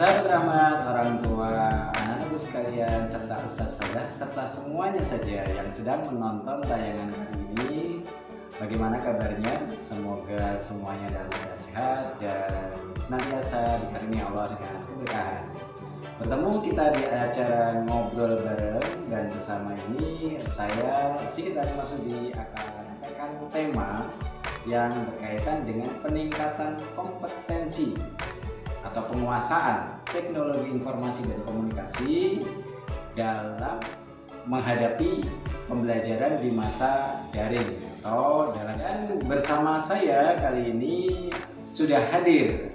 Sahabat Rahmat, orang tua, anak-anakku sekalian, serta Ustaz Sadah, serta semuanya saja yang sedang menonton tayangan kali ini, bagaimana kabarnya? Semoga semuanya dalam keadaan sehat dan senantiasa dikarunia Allah dengan keberkahan. Bertemu kita di acara Ngobrol Bareng, dan bersama ini saya sedikit masuk akan menyampaikan tema yang berkaitan dengan peningkatan kompetensi atau penguasaan teknologi informasi dan komunikasi dalam menghadapi pembelajaran di masa daring atau dan bersama saya kali ini sudah hadir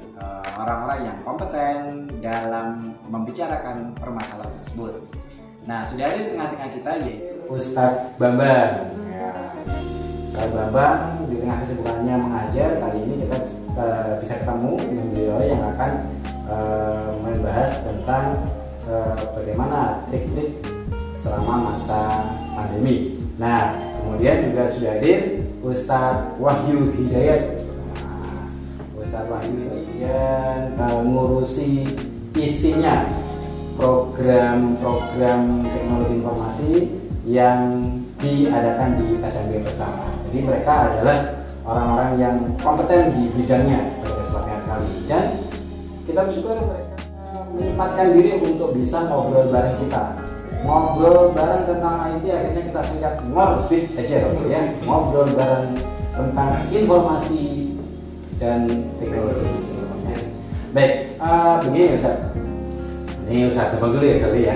orang-orang yang kompeten dalam membicarakan permasalahan tersebut. Nah, sudah hadir di tengah-tengah kita yaitu Ustadz Bambang. Ustadz Bambang di tengah kesibukannya mengajar, kali ini kita bisa ketemu dengan beliau yang akan membahas tentang bagaimana trik-trik selama masa pandemi. Nah, kemudian juga sudah hadir Ustadz Wahyu Hidayat. Ustadz Wahyu ini yang mengurusi isinya program-program teknologi informasi yang diadakan di SMB Bersama. Jadi mereka adalah orang-orang yang kompeten di bidangnya pada kesempatan kali ini, dan kita bersyukur mereka menyempatkan diri untuk bisa ngobrol bareng kita. Ngobrol bareng tentang IT akhirnya kita singkat ngorbit aja ya. Ngobrol bareng tentang informasi dan teknologi. Baik, begini Ustaz. Ini Ustaz tebak dulu ya sorry ya.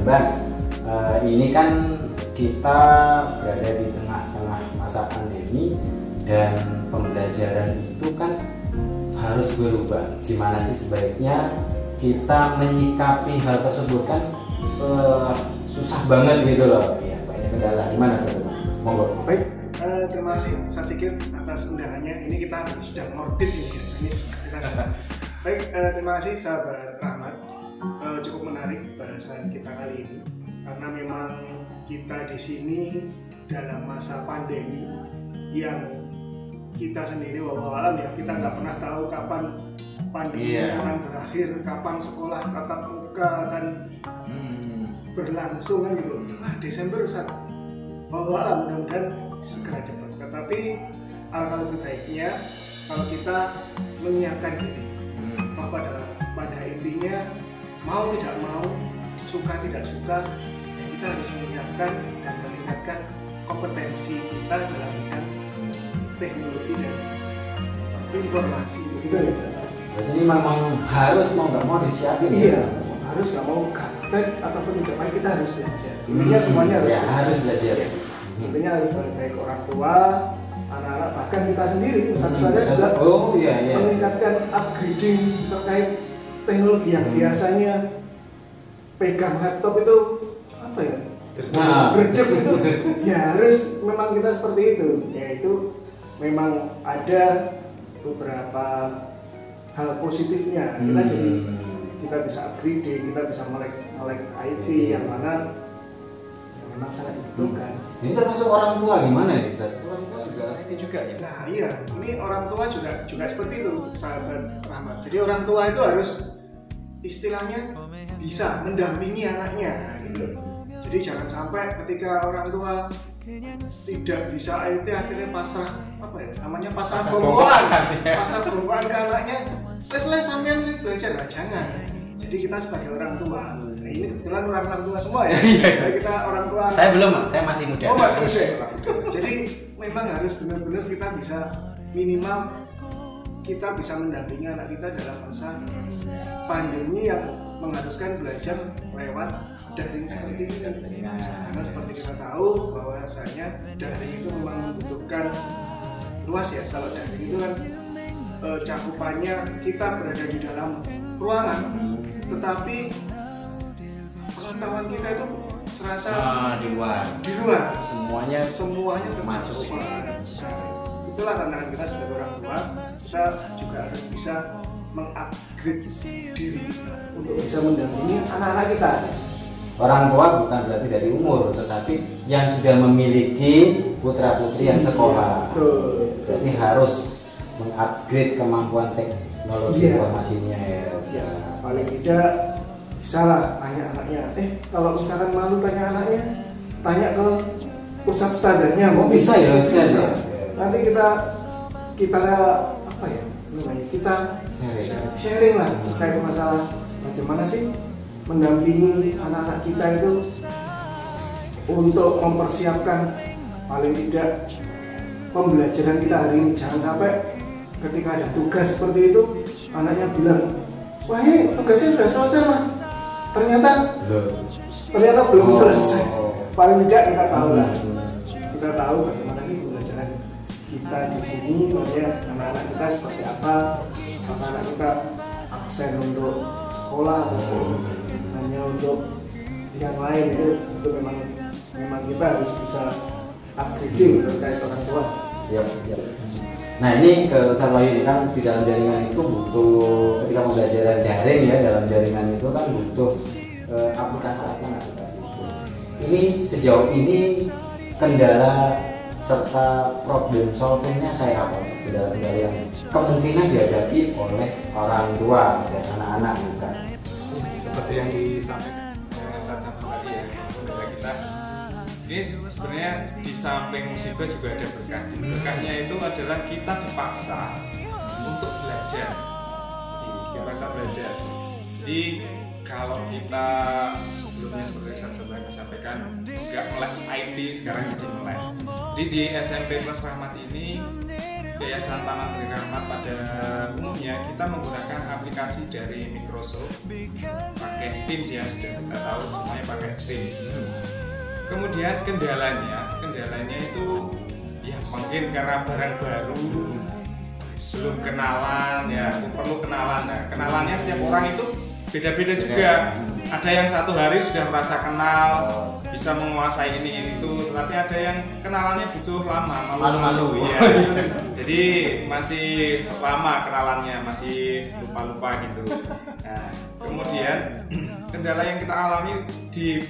Bang, ini kan kita berada di tengah-tengah masa pandemi dan pembelajaran itu kan harus berubah. Gimana sih sebaiknya kita menyikapi hal tersebut kan susah banget gitu loh. Ya, banyak kendala. Gimana Ustaz? Monggo. Baik, terima kasih Ustaz Sikir atas undangannya. Ini kita sudah ngorbit ini ya. Ini kita baik, terima kasih sahabat Rahmat. Cukup menarik bahasan kita kali ini karena memang kita di sini dalam masa pandemi yang kita sendiri wallahu alam ya, kita nggak pernah tahu kapan pandemi akan berakhir, kapan sekolah tatap muka akan berlangsung kan gitu. Desember Ustaz, wallahu alam, mudah-mudahan segera cepat. Tetapi alangkah lebih baiknya kalau kita menyiapkan diri. Pada intinya mau tidak mau, suka tidak suka, ya kita harus menyiapkan dan meningkatkan kompetensi kita dalam bidang teknologi dan informasi. Begitu ya. Jadi memang harus mau nggak mau disiapin. Iya, harus nggak mau gaptek ataupun tidak baik, kita harus belajar. Intinya semuanya harus belajar. Intinya harus baik orang tua, anak-anak, bahkan kita sendiri. Saya juga meningkatkan upgrading terkait teknologi yang biasanya pegang laptop itu apa ya? Berdek itu ya harus memang kita seperti itu, yaitu memang ada beberapa hal positifnya. Kita jadi kita bisa upgrading, kita bisa melek IT yang mana memang sangat dibutuhkan. Ini termasuk orang tua gimana ya Ustaz? Orang tua juga IT juga ya? Nah iya, ini orang tua juga seperti itu sahabat Rahmat. Jadi orang tua itu harus istilahnya bisa mendampingi anaknya gitu. Jadi jangan sampai ketika orang tua tidak bisa IT akhirnya pasrah pasrah bongkoan ke anaknya. Les sampean sih belajar, nah, jangan. Jadi kita sebagai orang tua, nah ini kebetulan orang tua semua ya. Kita orang tua. Saya belum, saya masih muda. Oh masih muda. Jadi memang harus benar-benar kita bisa minimal kita bisa mendampingi anak kita dalam masa pandemi yang mengharuskan belajar lewat daring seperti ini. Karena seperti kita tahu bahwasanya daring itu memang membutuhkan luas ya. Kalau daring itu kan cakupannya kita berada di dalam ruangan, tetapi pengetahuan kita itu serasa di luar. Semuanya termasuk. Itulah tantangan kita sebagai orang tua. Kita juga harus bisa mengupgrade diri untuk bisa mendampingi anak-anak kita. Orang tua bukan berarti dari umur, tetapi yang sudah memiliki putra-putri yang sekolah. Betul. Berarti harus mengupgrade kemampuan teknologi informasinya ya. Paling tidak bisa lah tanya anaknya. Kalau misalkan malu tanya anaknya, tanya ke ustadz ustadznya. Mau bisa ya? Bisa. Nanti kita apa ya? Kita sharing lah terkait masalah bagaimana sih mendampingi anak-anak kita itu untuk mempersiapkan paling tidak pembelajaran kita hari ini. Jangan sampai ketika ada tugas seperti itu anaknya bilang, wah ini tugasnya sudah selesai mas, ternyata belum selesai. Paling tidak kita tahu lah, kita tahu bagaimana sih pembelajaran kita di sini, kemudian anak-anak kita seperti apa, anak-anak kita absen untuk sekolah atau hanya untuk yang lain. Itu memang kita harus bisa upgrading terkait orang tua. Nah ini ke Ustaz Wahyu, kan di dalam jaringan itu butuh, ketika pembelajaran daring ya, dalam jaringan itu kan butuh aplikasi. Ini sejauh ini kendala serta problem solvingnya saya apa? Kendala yang kemungkinan dihadapi oleh orang tua dan anak-anak misalnya. Seperti yang disampaikan Ustaz tadi ya, kendala kita ini sebenarnya di samping musibah juga ada berkah. Berkahnya itu adalah kita dipaksa untuk belajar. Jadi kalau kita sebelumnya seperti yang saya sampaikan nggak melek IT, sekarang jadi melek. Jadi di SMP Plus Rahmat ini, Yayasan Taman Beri Rahmat pada umumnya kita menggunakan aplikasi dari Microsoft, pakai Teams ya, sudah kita tahu semuanya pakai Teams. Kemudian kendalanya itu ya mungkin karena barang baru, belum kenalan ya, perlu kenalan. Nah, kenalannya setiap orang itu beda-beda juga. Ada yang satu hari sudah merasa kenal, bisa menguasai ini itu, tapi ada yang kenalannya butuh lama, malu-malu ya. Jadi masih lama kenalannya, masih lupa-lupa gitu. Nah, kemudian kendala yang kita alami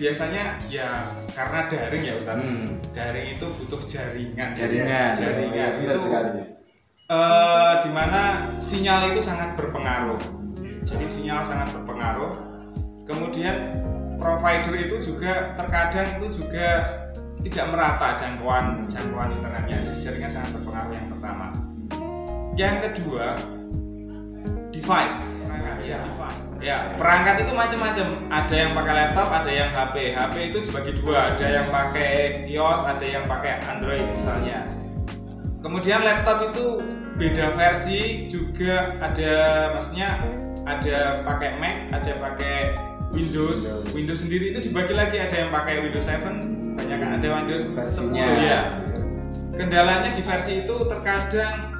biasanya ya karena daring ya Ustaz. Daring itu butuh jaringan itu dimana sinyal itu sangat berpengaruh. Jadi sinyal sangat berpengaruh. Kemudian provider itu juga terkadang itu juga tidak merata jangkauan internetnya. Jadi jaringan sangat berpengaruh, yang pertama. Yang kedua, device. Perangkat itu macam-macam. Ada yang pakai laptop, ada yang HP. HP itu dibagi dua. Ada yang pakai iOS, ada yang pakai Android misalnya. Kemudian laptop itu beda versi juga, maksudnya ada pakai Mac, ada pakai Windows sendiri itu dibagi lagi, ada yang pakai Windows 7, banyak kan ada Windows 10 ya. Kendalanya di versi itu terkadang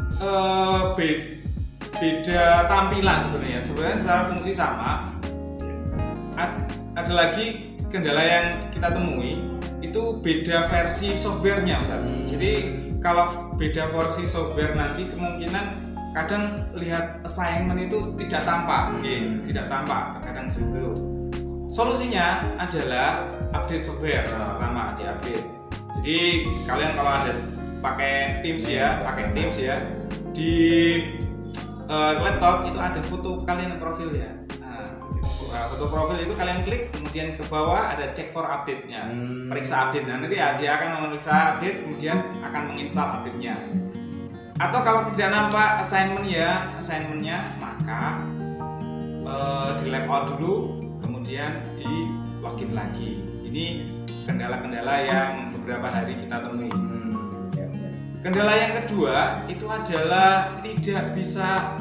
beda tampilan sebenarnya secara fungsi sama. Ada lagi kendala yang kita temui itu beda versi softwarenya Ustaz. Jadi kalau beda versi software nanti kemungkinan kadang lihat assignment itu tidak tampak, terkadang situ. Solusinya adalah update software, pertama diupdate. Jadi kalian kalau ada pakai Teams ya, di laptop itu ada foto kalian profil ya. Foto profil itu kalian klik, kemudian ke bawah ada check for update-nya, periksa update. Nah, nanti dia akan memeriksa update, kemudian akan menginstal update-nya. Atau kalau tidak nampak assignment-nya, maka di log out dulu, kemudian di login lagi. Ini kendala-kendala yang beberapa hari kita temui. Kendala yang kedua itu adalah tidak bisa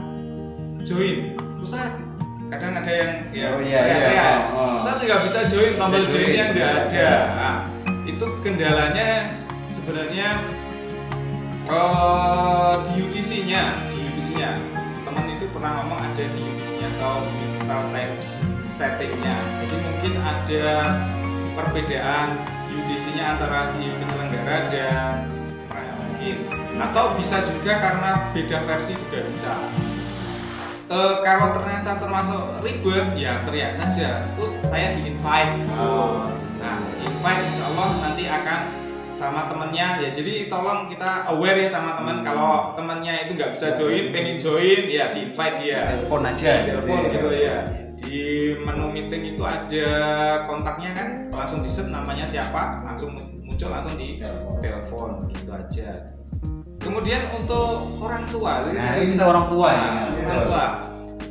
join. Ustaz, kadang ada yang Ustaz tidak bisa join, tombol join-nya tidak ada. Nah, itu kendalanya sebenarnya di UTC-nya teman itu pernah ngomong ada di UTC-nya atau universal time setting-nya. Jadi mungkin ada perbedaan UTC-nya antara si penyelenggara dan mungkin, atau bisa juga karena beda versi juga bisa. Kalau ternyata termasuk ribet ya teriak saja, terus saya di invite. Nah, invite insya Allah nanti akan sama temennya ya. Jadi tolong kita aware ya sama teman. Kalau temannya itu nggak bisa join, pengen join ya di invite dia. Telepon aja. Telepon gitu ya. Di menu meeting itu ada kontaknya kan, langsung di set namanya siapa, langsung muncul langsung di telepon gitu aja. Kemudian untuk orang tua, ini bisa orang tua ya. Orang tua.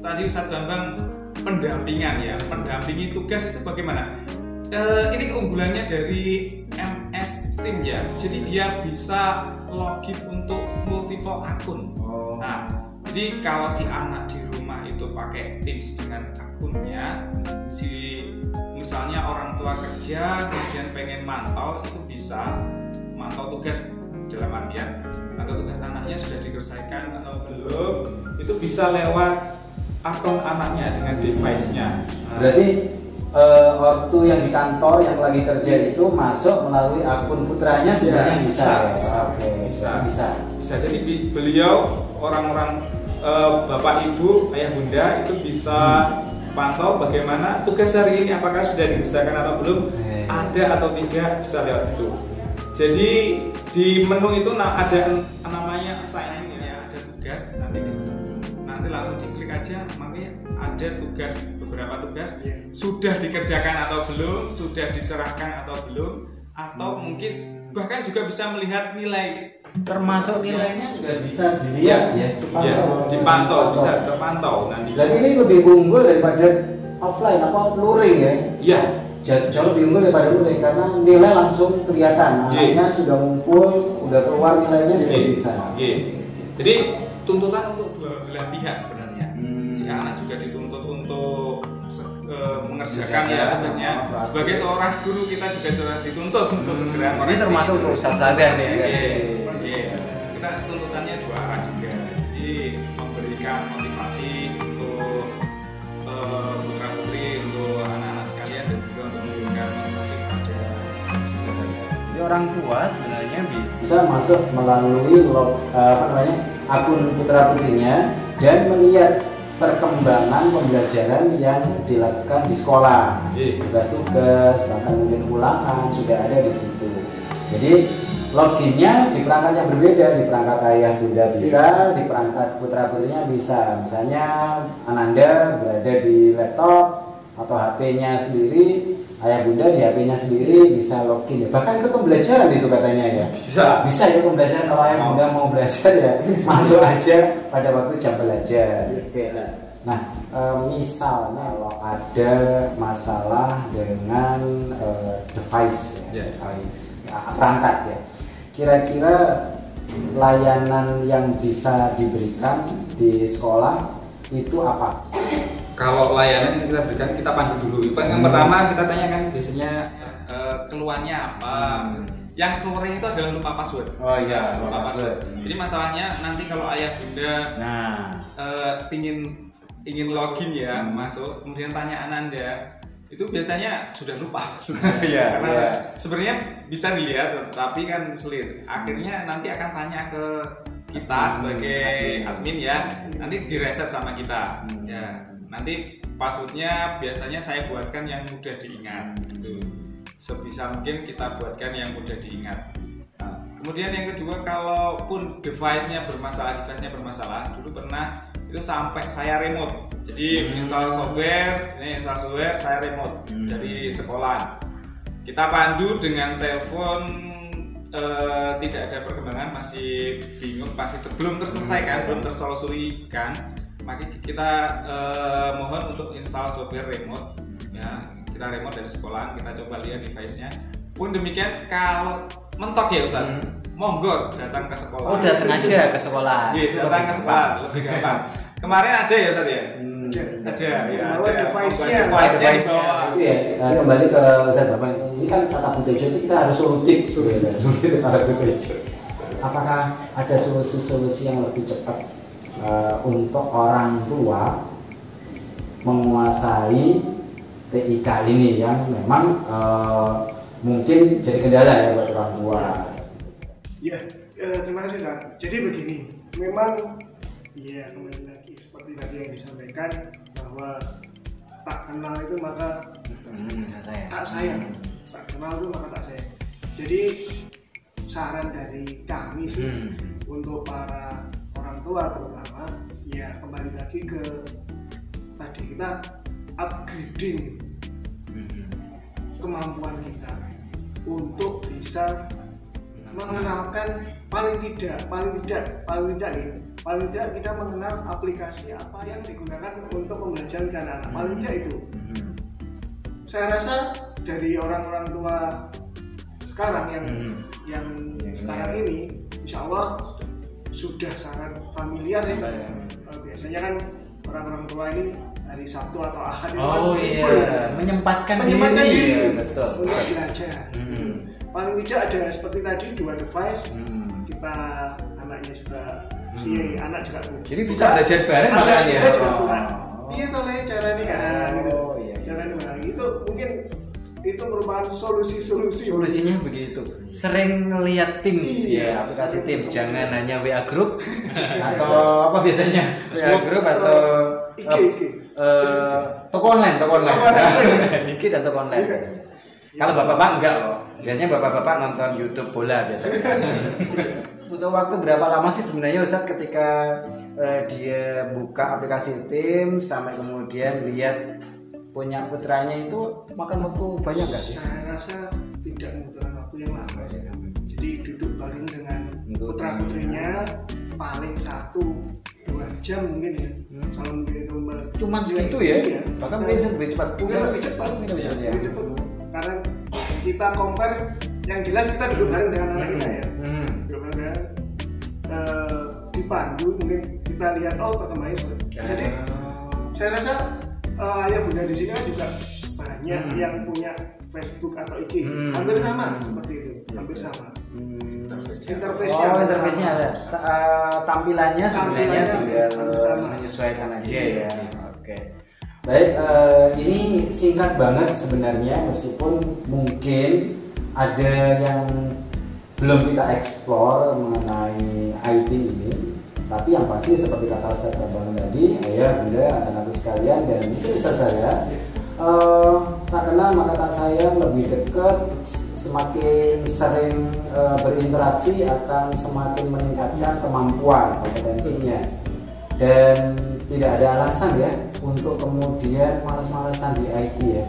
Tadi Ustadz Bambang pendampingan ya, pendampingi tugas itu bagaimana? Ini keunggulannya dari MS Team ya. Jadi dia bisa login untuk multiple akun. Nah, jadi kalau si anak di rumah itu pakai Teams dengan akunnya, misalnya orang tua kerja kemudian pengen mantau, itu bisa mantau tugas dalam artian atau tugas anaknya sudah diselesaikan atau belum, itu bisa lewat akun anaknya dengan device-nya. Berarti waktu yang di kantor yang lagi kerja itu masuk melalui akun putranya sebenarnya bisa. Bisa. Jadi beliau orang-orang bapak ibu ayah bunda itu bisa pantau bagaimana tugas hari ini, apakah sudah dikerjakan atau belum, ada atau tidak, bisa lewat situ. Jadi di menu itu ada namanya assignment ya, ada tugas, nanti langsung diklik aja, makanya ada tugas, beberapa tugas sudah dikerjakan atau belum, sudah diserahkan atau belum, atau mungkin bahkan juga bisa melihat nilai, termasuk nilainya sudah bisa dilihat ya, dipantau, bisa terpantau nanti. Dan ini lebih unggul daripada offline apa luring ya? Iya. Jauh lebih unggul daripada luring karena nilai langsung kelihatan, anaknya sudah ngumpul, udah keluar nilainya juga bisa. Jadi tuntutan untuk dua belah pihak sebenarnya. Si anak juga dituntut untuk mengerjakan ya tugasnya. Sebagai seorang guru kita juga sudah dituntut untuk segera koreksi. Ini termasuk untuk usaha nih. Kita tuntutannya dua arah juga. Jadi memberikan motivasi untuk putra putri, untuk anak-anak sekalian, dan juga untuk memberikan motivasi kepada siswa saja. Jadi orang tua sebenarnya bisa masuk melalui akun putra putrinya dan melihat perkembangan pembelajaran yang dilakukan di sekolah, tugas-tugas, bahkan mungkin ulangan sudah ada di situ. Jadi loginnya di perangkat yang berbeda, di perangkat ayah bunda bisa, di perangkat putra putrinya bisa. Misalnya Ananda berada di laptop atau HP-nya sendiri, ayah bunda di HP-nya sendiri bisa login ya. Bahkan itu pembelajaran itu katanya ya. Bisa ya pembelajaran, kalau ayah bunda mau belajar ya masuk aja pada waktu jam belajar. Oke. Nah, misalnya kalau ada masalah dengan device, perangkat ya. Kira-kira layanan yang bisa diberikan di sekolah itu apa? Kalau layanan yang kita berikan, kita pandu dulu. Yang pertama kita tanyakan biasanya keluhannya apa. Yang sore itu adalah lupa password. Oh iya, lupa password. Jadi masalahnya nanti kalau ayah bunda ingin login ya, masuk, kemudian tanya Ananda, itu biasanya sudah lupa. Karena sebenarnya bisa dilihat, tapi kan sulit. Akhirnya nanti akan tanya ke kita sebagai admin ya, nanti direset sama kita. Ya, nanti passwordnya biasanya saya buatkan yang mudah diingat. Gitu. Sebisa mungkin kita buatkan yang mudah diingat. Nah, kemudian yang kedua, kalaupun device-nya bermasalah, dulu pernah itu sampai saya remote. Jadi install software, saya remote dari sekolah. Kita pandu dengan telepon, tidak ada perkembangan, masih bingung, belum terselesaikan, belum tersolusikan. Maka kita mohon untuk install software remote. Ya, kita remote dari sekolah, kita coba lihat device-nya. Pun demikian kalau mentok ya Ustaz, monggo datang ke sekolah. Oh, datang aja ke sekolah. Iya, datang ke sekolah, lebih gampang. Kemarin ada ya Ustaz ya? Ada ya. Bawa device-nya. Itu ya, kembali ke Ustaz Bapak. Ini kan kata Butejo itu kita harus solutif. Sulit kata Butejo. Apakah ada solusi-solusi yang lebih cepat untuk orang tua menguasai TIK ini yang memang mungkin jadi kendala ya buat orang tua? Ya, terima kasih San. Jadi begini, memang ya kembali lagi seperti tadi yang disampaikan bahwa tak kenal itu maka tak sayang, tak kenal itu maka tak sayang. Jadi saran dari kami sih untuk para orang tua terutama, ya kembali lagi ke tadi, kita upgrading kemampuan kita untuk bisa mengenalkan paling tidak kita mengenal aplikasi apa yang digunakan untuk pembelajaran ke anak-anak. Paling tidak itu. Saya rasa dari orang-orang tua sekarang yang sekarang ini, insya Allah sudah sangat familiar sih. Biasanya kan orang-orang tua ini hari Sabtu atau Ahad menyempatkan diri betul, untuk belajar. Paling tidak ada seperti tadi 2 device, kita anaknya sudah si anak juga jadi bisa belajar bareng malah ya. Iya toh le caranya itu mungkin itu merupakan solusinya begitu. Sering ngelihat Teams ya, aplikasi Teams, jangan hanya WA group atau apa biasanya WA group atau toko online IG dan toko online. Kalau bapak-bapak enggak loh, biasanya bapak-bapak nonton YouTube bola biasanya. Butuh waktu berapa lama sih sebenarnya Ustadz ketika dia buka aplikasi Teams sampai kemudian lihat punya putranya itu makan waktu banyak nggak sih? Saya rasa tidak membutuhkan waktu yang lama sih. Jadi duduk bareng dengan putra putrinya paling 1-2 jam mungkin ya. Kalau mungkin itu cuman segitu ya? Iya. Bahkan mungkin lebih cepat. Lebih cepat. Karena kita compare, yang jelas kita duduk bareng dengan anak kita ya. Dipandu mungkin kita lihat perkembangannya seperti. Jadi saya rasa ayah bunda di sini kan juga banyak yang punya Facebook atau IG, hampir sama seperti itu, hampir sama. Interface-nya ada. Tampilannya sebenarnya tinggal menyesuaikan aja ya. Oke. Baik, ini singkat banget sebenarnya, meskipun mungkin ada yang belum kita explore mengenai IT ini. Tapi yang pasti seperti kata Ustadz Bambang tadi, ayah, bunda, anak-anak sekalian, dan itu Ustadz saya tak kenal maka tak sayang, lebih dekat, semakin sering berinteraksi akan semakin meningkatkan kemampuan, kompetensinya. Dan tidak ada alasan ya untuk kemudian malas-malasan di IT ya.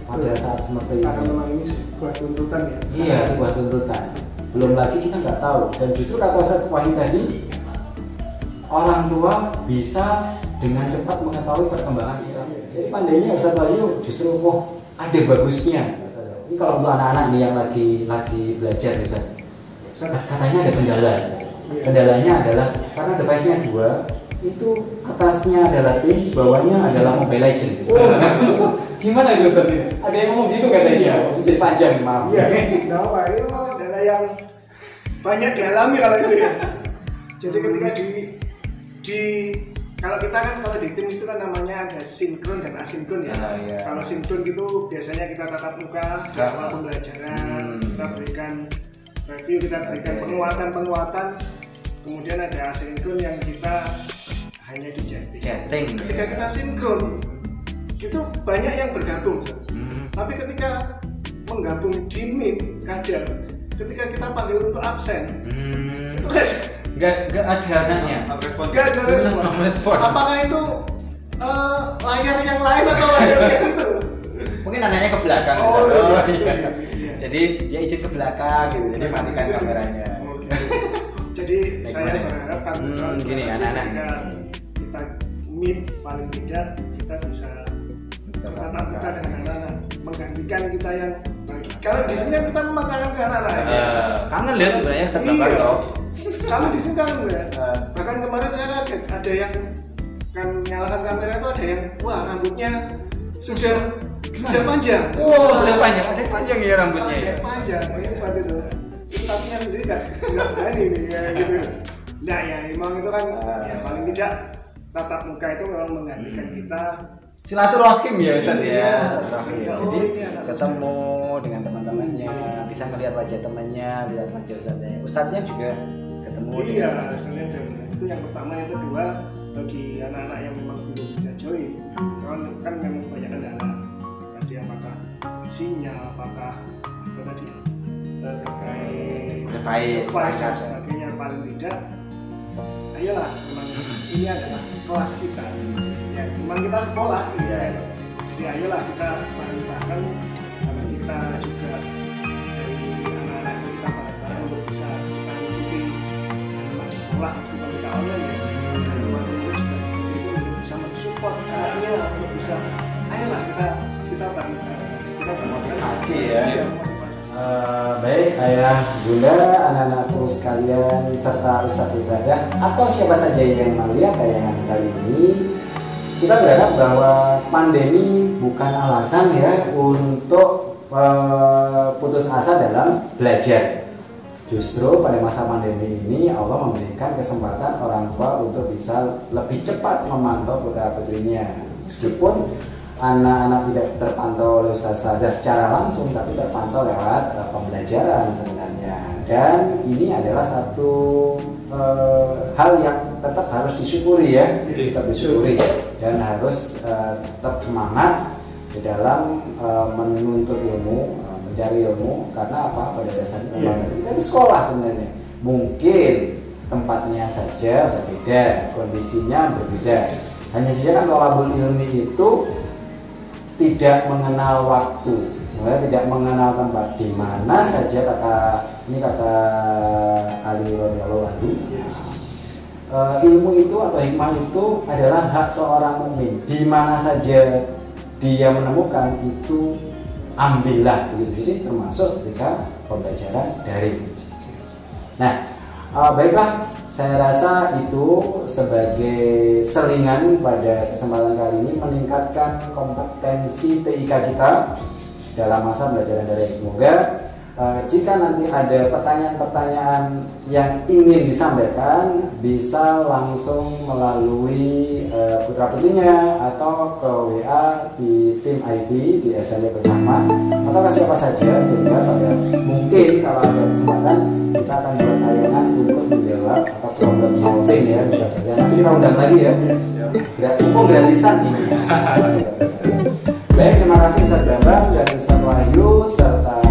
Pada saat seperti ini. Karena memang ini sebuah tuntutan ya. Iya, sebuah tuntutan. Belum lagi kita nggak tahu. Dan justru kata Ustadz Wahid tadi, orang tua bisa dengan cepat mengetahui perkembangan kita. Jadi pandainya Ustadz Wahyu justru ada bagusnya. Ini kalau untuk anak-anak nih yang lagi belajar Ustadz, katanya ada kendala. Kendalanya adalah karena device-nya 2, itu atasnya adalah Teams, bawahnya adalah Mobile Legends. Gimana itu Ustadz? Ada yang ngomong gitu katanya. Jadi panjang, maaf. Iya, nggak apa. Ini memang kendala yang banyak dialami kalau itu ya. Jadi ketika kalau kita kan kalau di Teams itu kan namanya ada sinkron dan asinkron ya. Kalau sinkron gitu biasanya kita tatap muka jadwal pembelajaran, kita berikan review, kita berikan penguatan. Kemudian ada asinkron yang kita hanya di chatting. Ketika kita sinkron, itu banyak yang bergabung. Tapi ketika menggabung di Meet, kadang ketika kita panggil untuk absen, itu kan Gak ada anaknya. Gak ada respon. Apakah itu layar yang lain atau layar yang itu? Mungkin anaknya ke belakang. Iya. Jadi dia izin ke belakang gitu. Jadi matikan kameranya. Jadi saya berharap kan gini anak-anak kita Meet paling tidak kita bisa tatap muka dengan anak-anak, menggantikan kita yang kalau di sini kita memaksakan ke anak-anak. Kangen ya sebenarnya setelah kami di sini kan bahkan kemarin saya kaget ada yang kan nyalakan kamera itu ada yang rambutnya sudah panjang. Sudah panjang. Ada panjang ya rambutnya. Ada panjang, ini seperti itu. Statusnya sendiri nggak berani nih kayak gitu. Nah ya emang itu kan paling tidak tatap muka itu memang menggantikan kita silaturahim ya Ustadz ya. Jadi ketemu dengan teman-temannya, bisa melihat wajah temannya, lihat wajah Ustadznya juga ketemu. Iya, itu yang pertama. Yang kedua, bagi anak-anak yang memang belum bisa join, kan memang banyak kendala. Tadi apakah sinyal, apakah terkait advice dan sebagainya. Paling tidak ayolah, memang ini adalah kelas kita ya, memang kita sekolah gitu. Jadi ayolah kita bareng-bareng, karena kita juga dari anak-anak kita bareng-bareng untuk bisa kita mengikuti anak sekolah meskipun tidak online ya, dan luar itu juga seperti itu untuk bisa mensupport anaknya, untuk bisa ayolah kita bareng-bareng, kita motivasi ya. Baik ayah, bunda, anak-anakku sekalian serta ustadz-ustadzah atau siapa saja yang melihat tayangan kali ini, kita berharap bahwa pandemi bukan alasan ya untuk putus asa dalam belajar. Justru pada masa pandemi ini Allah memberikan kesempatan orang tua untuk bisa lebih cepat memantau putra putrinya, meskipun anak-anak tidak terpantau oleh ustazah secara langsung, tapi terpantau lewat pembelajaran sebenarnya. Dan ini adalah satu hal yang tetap harus disyukuri ya, tetap disyukuri dan harus tetap semangat di dalam menuntut ilmu, mencari ilmu. Karena apa? Pada dasarnya kita di sekolah sebenarnya. Mungkin tempatnya saja berbeda, kondisinya berbeda. Hanya saja kan thalabul ilmi itu tidak mengenal waktu, tidak mengenal tempat. Di mana saja kata Ali radhiyallahu anhu, ilmu itu atau hikmah itu adalah hak seorang mukmin. Di mana saja dia menemukan itu ambillah, jadi termasuk ketika pembelajaran daring. Nah, baiklah, saya rasa itu sebagai selingan pada kesempatan kali ini meningkatkan kompetensi TIK kita dalam masa pembelajaran daring. Semoga jika nanti ada pertanyaan-pertanyaan yang ingin disampaikan, bisa langsung melalui putra putrinya atau ke WA di tim IT di SMP bersama, atau ke siapa saja, sehingga pada mungkin kalau ada kesempatan kita akan buat tayangan untuk menjawab atau problem solving ya, bisa saja. Nanti kita undang lagi ya, gratisan ini. Baik, terima kasih Ustaz Bambang dan Ustaz Wahyu serta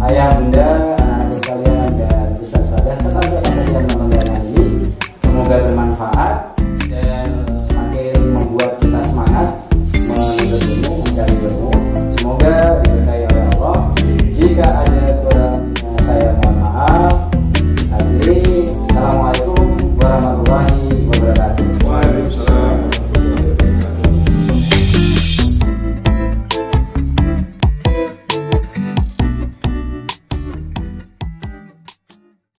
ayah bunda